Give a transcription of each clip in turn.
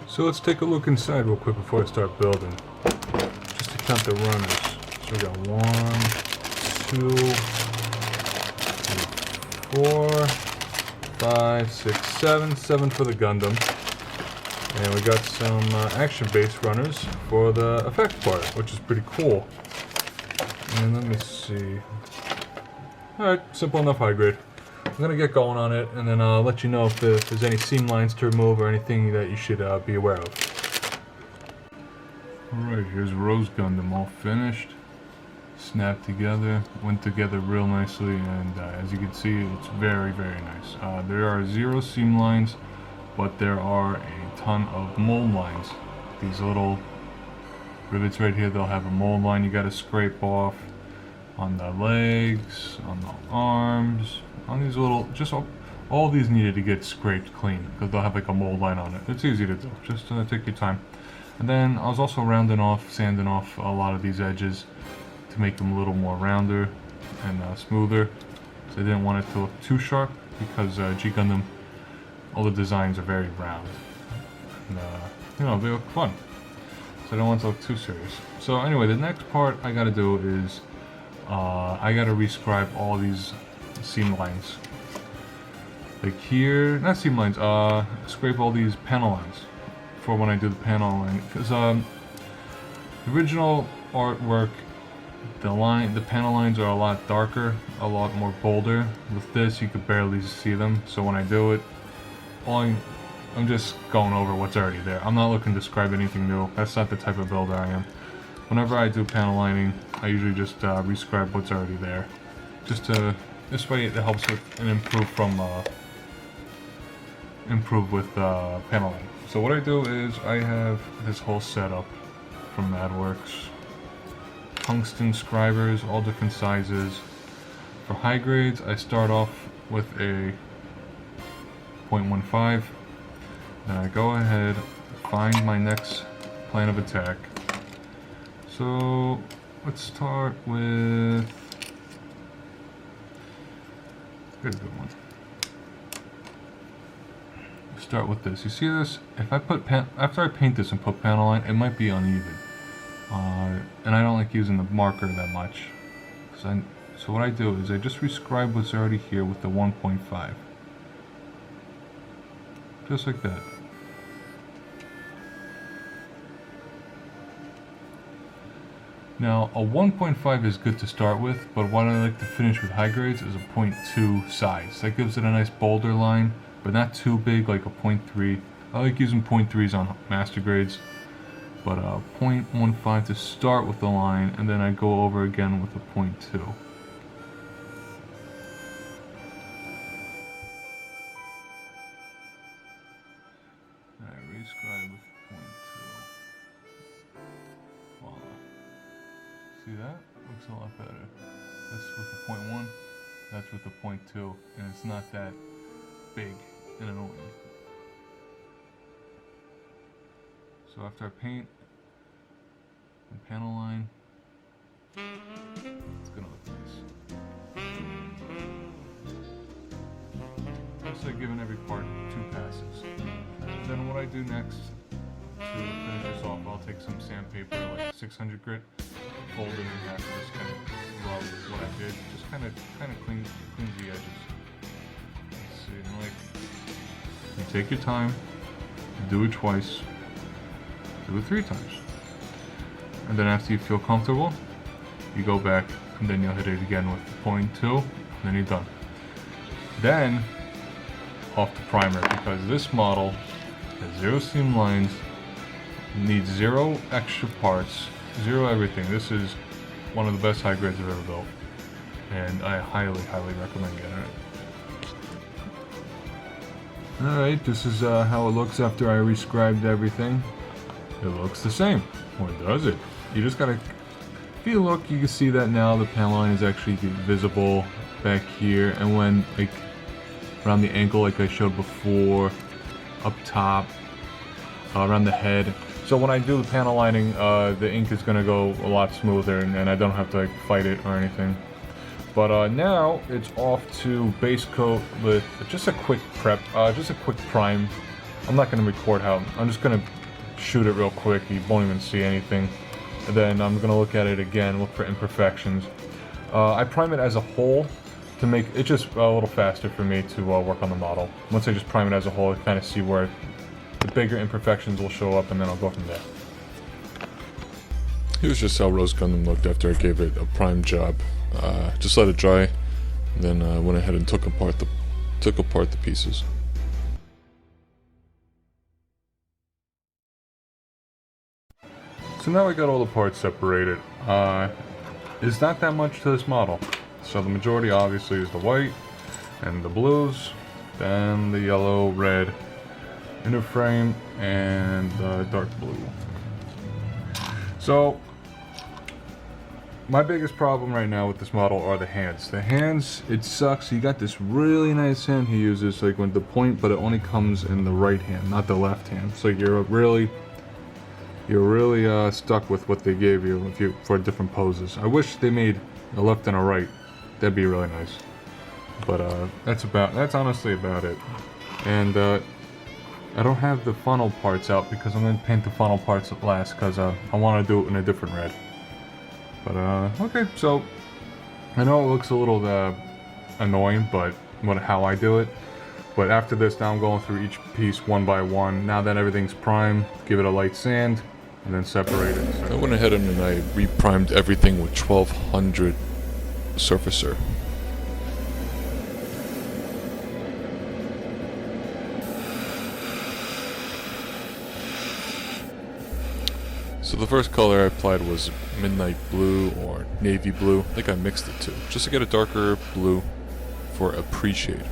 So let's take a look inside real quick before I start building. Just to count the runners. So we got 1, 2, 3, 4, 5, 6, 7. 7 for the Gundam. And we got some action-based runners for the effect part, which is pretty cool. And let me see. Alright, simple enough high grade. I'm gonna get going on it, and then I'll let you know if there's any seam lines to remove or anything that you should be aware of. Alright, here's Rose Gundam all finished. Snapped together, went together real nicely, and as you can see, it's very, very nice. There are 0 seam lines, but there are a ton of mold lines. These little rivets right here, they'll have a mold line you gotta scrape off on the legs, on the arms, on these little, just all these needed to get scraped clean because they'll have like a mold line on it. It's easy to do, just take your time. And then I was also rounding off, sanding off a lot of these edges to make them a little more rounder and smoother. So I didn't want it to look too sharp because G Gundam, all the designs are very round. And you know, they look fun. So I don't want it to look too serious. So anyway, the next part I gotta do is I gotta rescribe all these seam lines. Like here, not seam lines, scrape all these panel lines for when I do the panel line. Because the original artwork, the panel lines are a lot darker, a lot more bolder. With this, you could barely see them. So when I do it, I'm just going over what's already there. I'm not looking to describe anything new. That's not the type of builder I am. Whenever I do panel lining, I usually just rescribe what's already there. This way it helps with and improve with panel lining. So what I do is I have this whole setup from Madworks. Tungsten scribers, all different sizes. For high grades, I start off with a 0.15. Then I go ahead, find my next plan of attack. So let's start with here's a good one. Start with this. You see this? If I put after I paint this and put panel line, it might be uneven. And I don't like using the marker that much. So what I do is I just rescribe what's already here with the 1.5. Just like that. Now, a 1.5 is good to start with, but what I like to finish with high grades is a 0.2 size. That gives it a nice bolder line, but not too big like a 0.3. I like using 0.3s on master grades, but 0.15 to start with the line, and then I go over again with a 0.2. Rescribe with 0.2. Voila. See that? Looks a lot better. This with the 0.1, that's with the 0.2, and it's not that big and annoying. So after I paint and panel line, it's gonna look nice. Also giving every part 2 passes. Then what I do next to finish this off, I'll take some sandpaper, like 600 grit, fold it in half, and just kind of rub what I did. Just kind of cleans the edges. Let's see, and like, you take your time, do it twice, do it 3 times. And then after you feel comfortable, you go back, and then you'll hit it again with 0.2, and then you're done. Then, off the primer, because this model has 0 seam lines, needs 0 extra parts, 0 everything. This is one of the best high grades I've ever built, and I highly, highly recommend getting it. Alright, this is how it looks after I rescribed everything. It looks the same. Or does it? You just gotta, if you look, you can see that now the panel line is actually visible back here, and when like around the ankle like I showed before, up top, around the head. So when I do the panel lining, the ink is going to go a lot smoother, and I don't have to like fight it or anything. But now it's off to base coat with just a quick prep, just a quick prime I'm not going to record how, I'm just going to shoot it real quick, you won't even see anything. And then I'm going to look at it again, look for imperfections. I prime it as a whole to make it just a little faster for me to work on the model. Once I just prime it as a whole, I kind of see where the bigger imperfections will show up, and then I'll go from there. Here's just how Rose Gundam looked after I gave it a prime job. Just let it dry, and then went ahead and took apart the pieces. So now I got all the parts separated. There's not that much to this model. So the majority obviously is the white and the blues, then the yellow, red, inner frame, and the dark blue. So my biggest problem right now with this model are the hands. The hands, it sucks. You got this really nice hand he uses, like with the point, but it only comes in the right hand, not the left hand. So you're really stuck with what they gave you for different poses. I wish they made a left and a right. That'd be really nice. But that's honestly about it. And I don't have the funnel parts out because I'm gonna paint the funnel parts at last because I want to do it in a different red. But okay, so I know it looks a little annoying, but how I do it. But after this, now I'm going through each piece one by one. Now that everything's primed, give it a light sand, and then separate it. I went ahead and I re-primed everything with 1200 surfacer. So the first color I applied was midnight blue or navy blue. I think I mixed the two, just to get a darker blue for a pre-shade.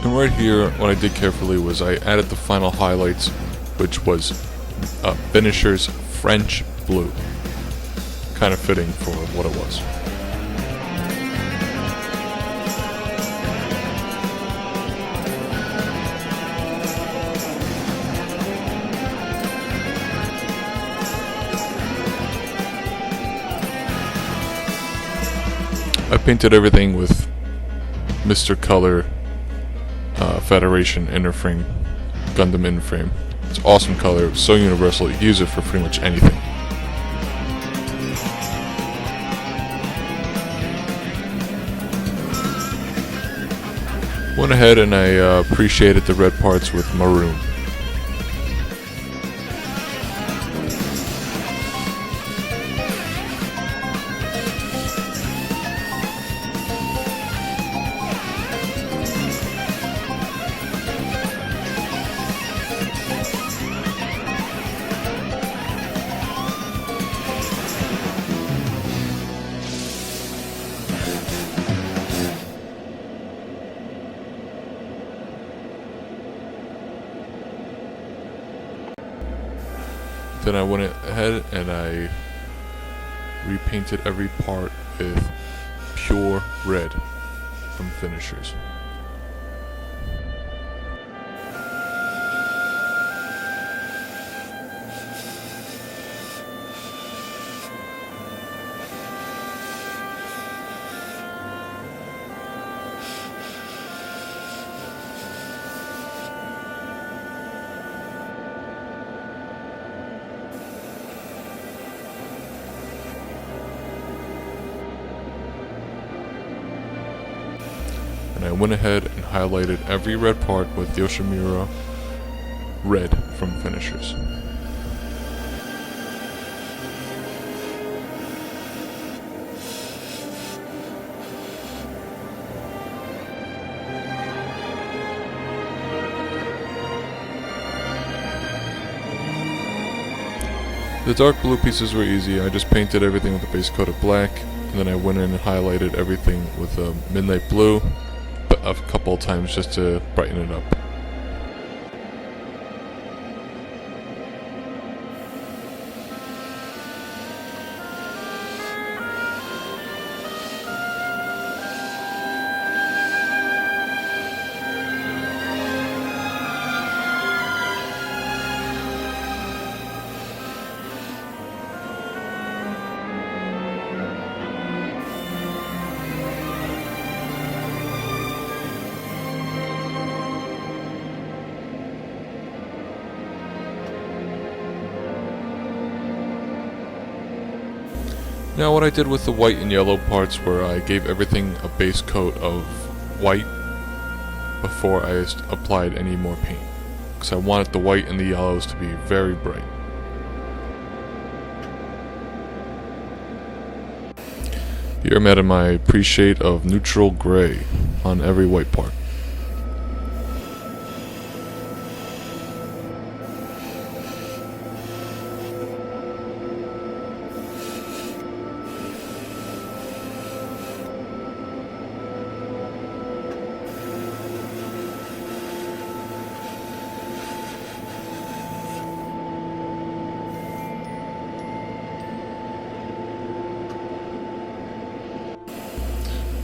And right here, what I did carefully was I added the final highlights, which was Finisher's French Blue. Kind of fitting for what it was. I painted everything with Mr. Color Federation inner frame, Gundam inner frame. It's an awesome color, it's so universal, you can use it for pretty much anything. Went ahead and I pre-shaded the red parts with Maroon. Then I went ahead and I repainted every part with pure red from Finishers. I went ahead and highlighted every red part with Yoshimura Red from Finishers. The dark blue pieces were easy. I just painted everything with a base coat of black, and then I went in and highlighted everything with a midnight blue, but a couple of times just to brighten it up. Now what I did with the white and yellow parts where I gave everything a base coat of white before I applied any more paint, because I wanted the white and the yellows to be very bright. Here I'm adding my pre-shade of neutral gray on every white part.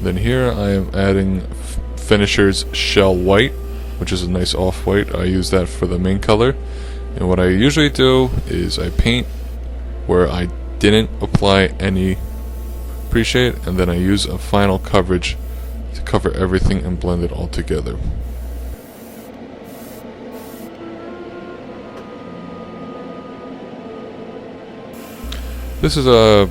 Then here I am adding Finisher's Shell White, which is a nice off-white. I use that for the main color. And what I usually do is I paint where I didn't apply any pre-shade, and then I use a final coverage to cover everything and blend it all together. This is a,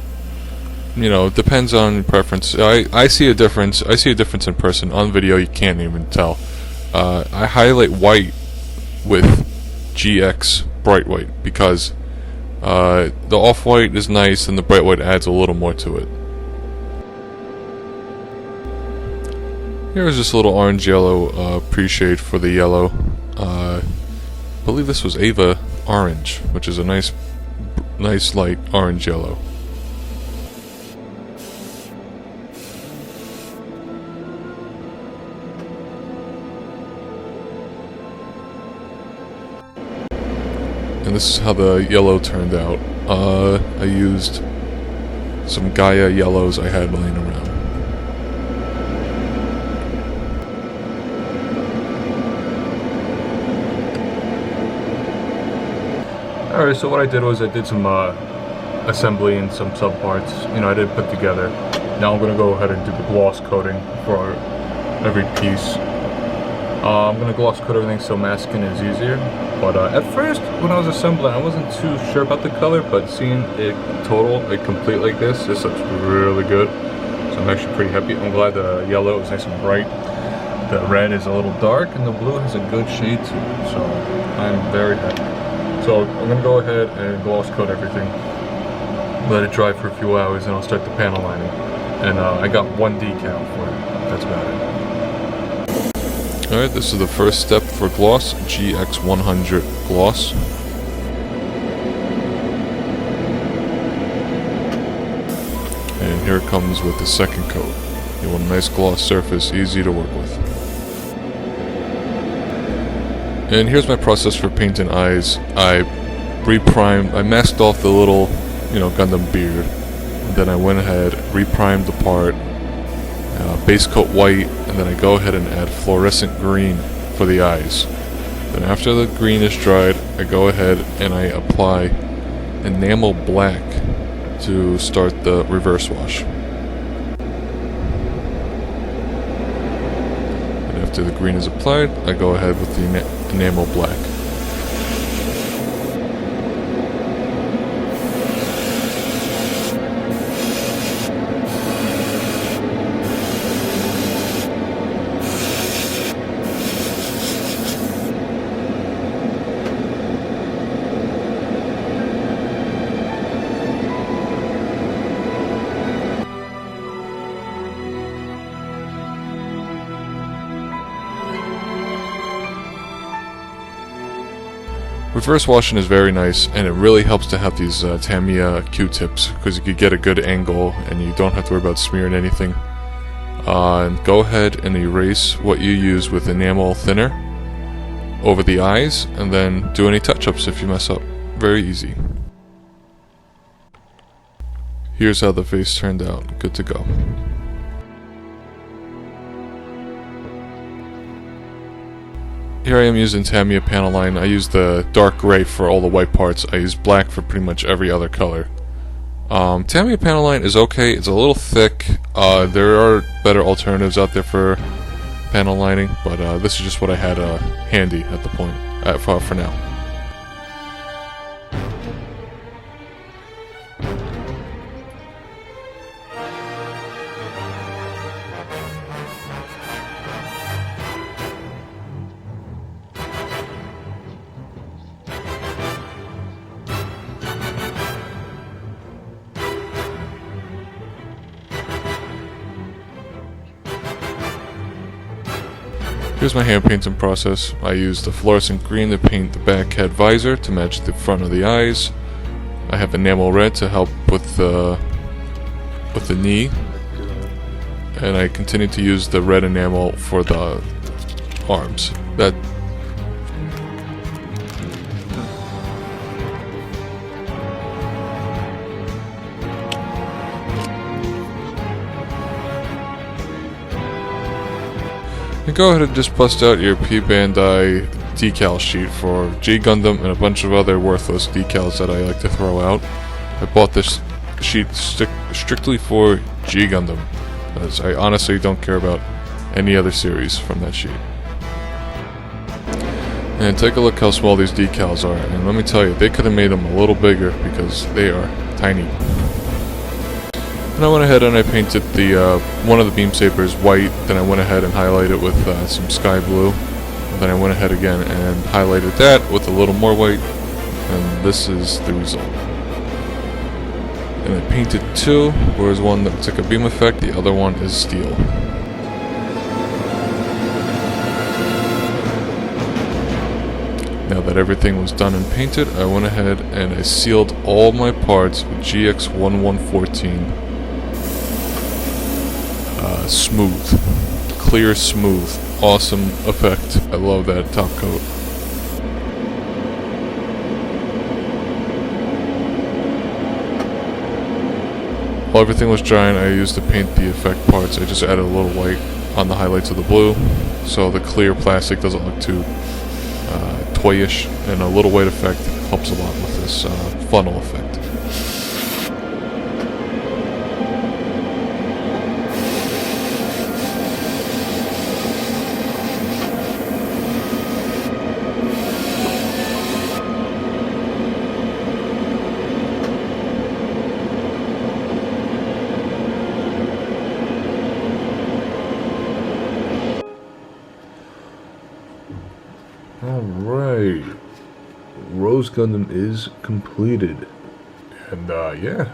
depends on preference. I see a difference. I see a difference in person. On video, you can't even tell. I highlight white with GX bright white because the off-white is nice and the bright white adds a little more to it. Here's this little orange-yellow pre-shade for the yellow. I believe this was Ava Orange, which is a nice light orange-yellow. And this is how the yellow turned out. I used some Gaia yellows I had laying around. Alright, so what I did was I did some assembly and some subparts. I did put together. Now I'm going to go ahead and do the gloss coating for every piece. I'm going to gloss coat everything so masking is easier. But at first, when I was assembling, I wasn't too sure about the color, but seeing it total, complete like this looks really good. So I'm actually pretty happy. I'm glad the yellow is nice and bright. The red is a little dark, and the blue has a good shade to it. So I'm very happy. So I'm going to go ahead and gloss coat everything. Let it dry for a few hours, and I'll start the panel lining. And I got one decal for it. That's about it. Alright, this is the first step for gloss, GX100 gloss. And here it comes with the second coat. You want a nice gloss surface, easy to work with. And here's my process for painting eyes. I masked off the little, Gundam beard. And then I went ahead, reprimed the part, base coat white, and then I go ahead and add fluorescent green for the eyes. Then after the green is dried, I go ahead and I apply enamel black to start the reverse wash. And after the green is applied, I go ahead with the enamel black. Reverse washing is very nice, and it really helps to have these Tamiya Q-tips, because you could get a good angle and you don't have to worry about smearing anything. And go ahead and erase what you use with enamel thinner over the eyes, and then do any touch-ups if you mess up. Very easy. Here's how the face turned out. Good to go. Here I am using Tamiya panel line. I use the dark gray for all the white parts. I use black for pretty much every other color. Tamiya panel line is okay. It's a little thick. There are better alternatives out there for panel lining, but this is just what I had handy at the point for now. Here's my hand painting process. I use the fluorescent green to paint the back head visor to match the front of the eyes. I have enamel red to help with the knee, and I continue to use the red enamel for the arms. And go ahead and just bust out your Bandai decal sheet for G Gundam and a bunch of other worthless decals that I like to throw out. I bought this sheet strictly for G Gundam, as I honestly don't care about any other series from that sheet. And take a look how small these decals are, and let me tell you, they could have made them a little bigger because they are tiny. And I went ahead and I painted the one of the beam sabers white, then I went ahead and highlighted it with some sky blue. And then I went ahead again and highlighted that with a little more white, and this is the result. And I painted two, whereas one that looks like a beam effect, the other one is steel. Now that everything was done and painted, I went ahead and I sealed all my parts with GX1114. Smooth. Clear smooth. Awesome effect. I love that top coat. While everything was drying, I used to paint the effect parts. I just added a little white on the highlights of the blue, so the clear plastic doesn't look too toyish, and a little white effect helps a lot with this funnel effect. Alright, Rose Gundam is completed, and yeah,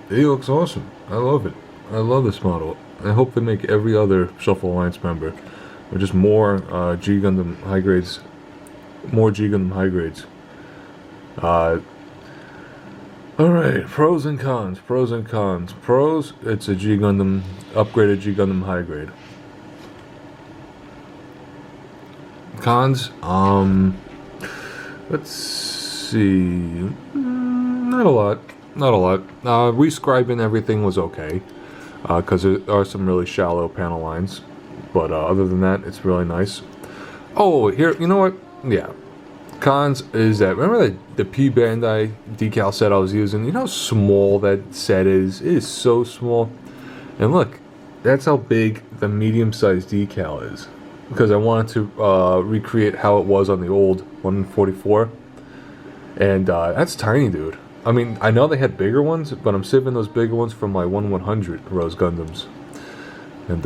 it looks awesome. I love it. I love this model. I hope they make every other Shuffle Alliance member, or just more G Gundam high grades, more G Gundam high grades. Alright, pros and cons, pros and cons. Pros, it's a G Gundam, upgraded G Gundam high grade. Cons, let's see, not a lot. Rescribing everything was okay, because there are some really shallow panel lines, but other than that, it's really nice. Oh, here, you know what, yeah, cons is that, remember the P Bandai decal set I was using? You know how small that set is? It is so small, and look, that's how big the medium-sized decal is. Because I wanted to recreate how it was on the old 144, and that's tiny, dude. I mean, I know they had bigger ones, but I'm saving those bigger ones from my 1/100 Rose Gundams. And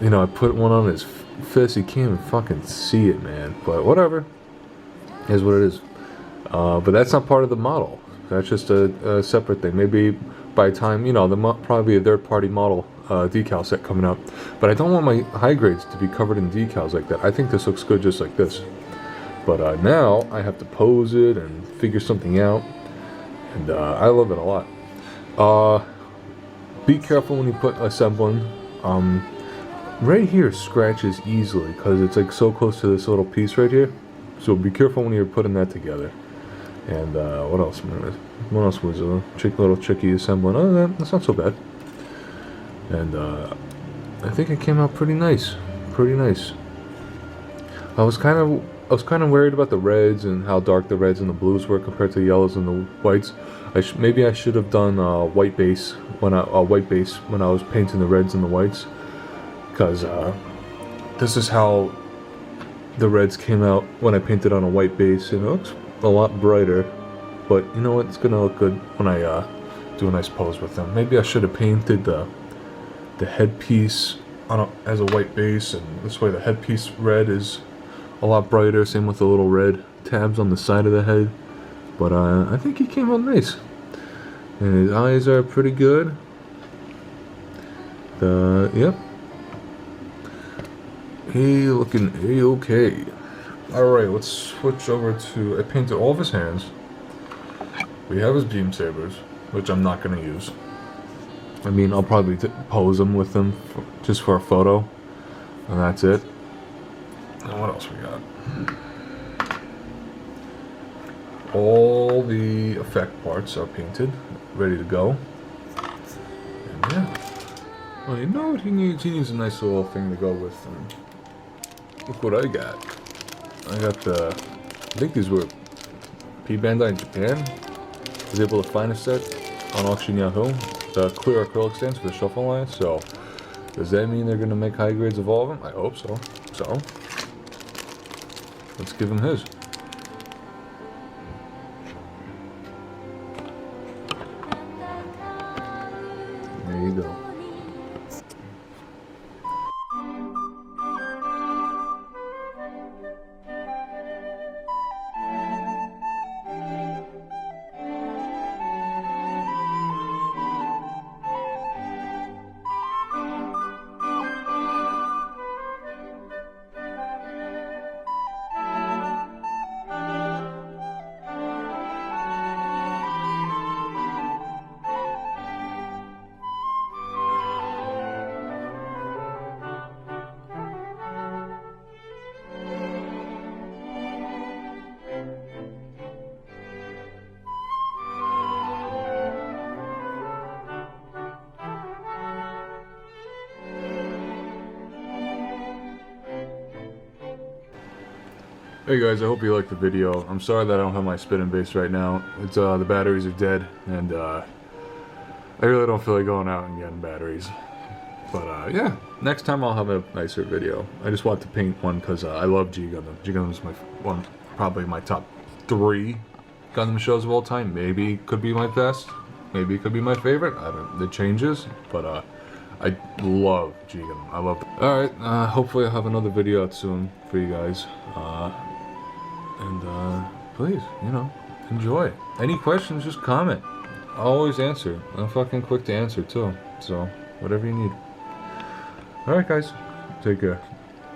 you know, I put one on his fist. You can't even fucking see it, man. But whatever, is what it is. But that's not part of the model. That's just a separate thing. Maybe by the time, you know, probably a third-party model decal set coming up, but I don't want my high grades to be covered in decals like that. I think this looks good just like this. But now I have to pose it and figure something out, and I love it a lot. Be careful when you put assembling. Right here scratches easily because it's like so close to this little piece right here. So be careful when you're putting that together. And what else? What else was a little tricky assembling? Other than that, that's not so bad. And I think it came out pretty nice. Pretty nice. I was kind of worried about the reds and how dark the reds and the blues were compared to the yellows and the whites. Maybe I should have done white base when I was painting the reds and the whites, because this is how the reds came out when I painted on a white base, and it looks a lot brighter. But you know what? It's gonna look good when I do a nice pose with them. Maybe I should have painted the headpiece as a white base, and this way the headpiece red is a lot brighter. Same with the little red tabs on the side of the head. But I think he came out nice, and his eyes are pretty good. Yep, he looking okay. All right, let's switch over to. I painted all of his hands. We have his beam sabers, which I'm not gonna use. I mean, I'll probably pose them with them just for a photo, and that's it. And what else we got? All the effect parts are painted, ready to go. And yeah. Well, you know what he needs? He needs a nice little thing to go with them. Look what I got. I got I think these were Bandai in Japan. I was able to find a set on Auction Yahoo. The clear acrylic stands for the shuffle line. So, does that mean they're going to make high grades of all of them? I hope so. So, let's give him his. There you go. Hey guys, I hope you liked the video. I'm sorry that I don't have my spinning base right now. It's the batteries are dead, and I really don't feel like going out and getting batteries. But yeah, next time I'll have a nicer video. I just want to paint one because I love G Gundam. G Gundam is probably my top 3 Gundam shows of all time. Maybe it could be my best. Maybe it could be my favorite. I don't. It changes, but I love G Gundam. I love it. All right. Hopefully I'll have another video out soon for you guys. And please, you know, enjoy. Any questions, just comment. I'll always answer. I'm fucking quick to answer too. So, whatever you need. Alright guys, take care.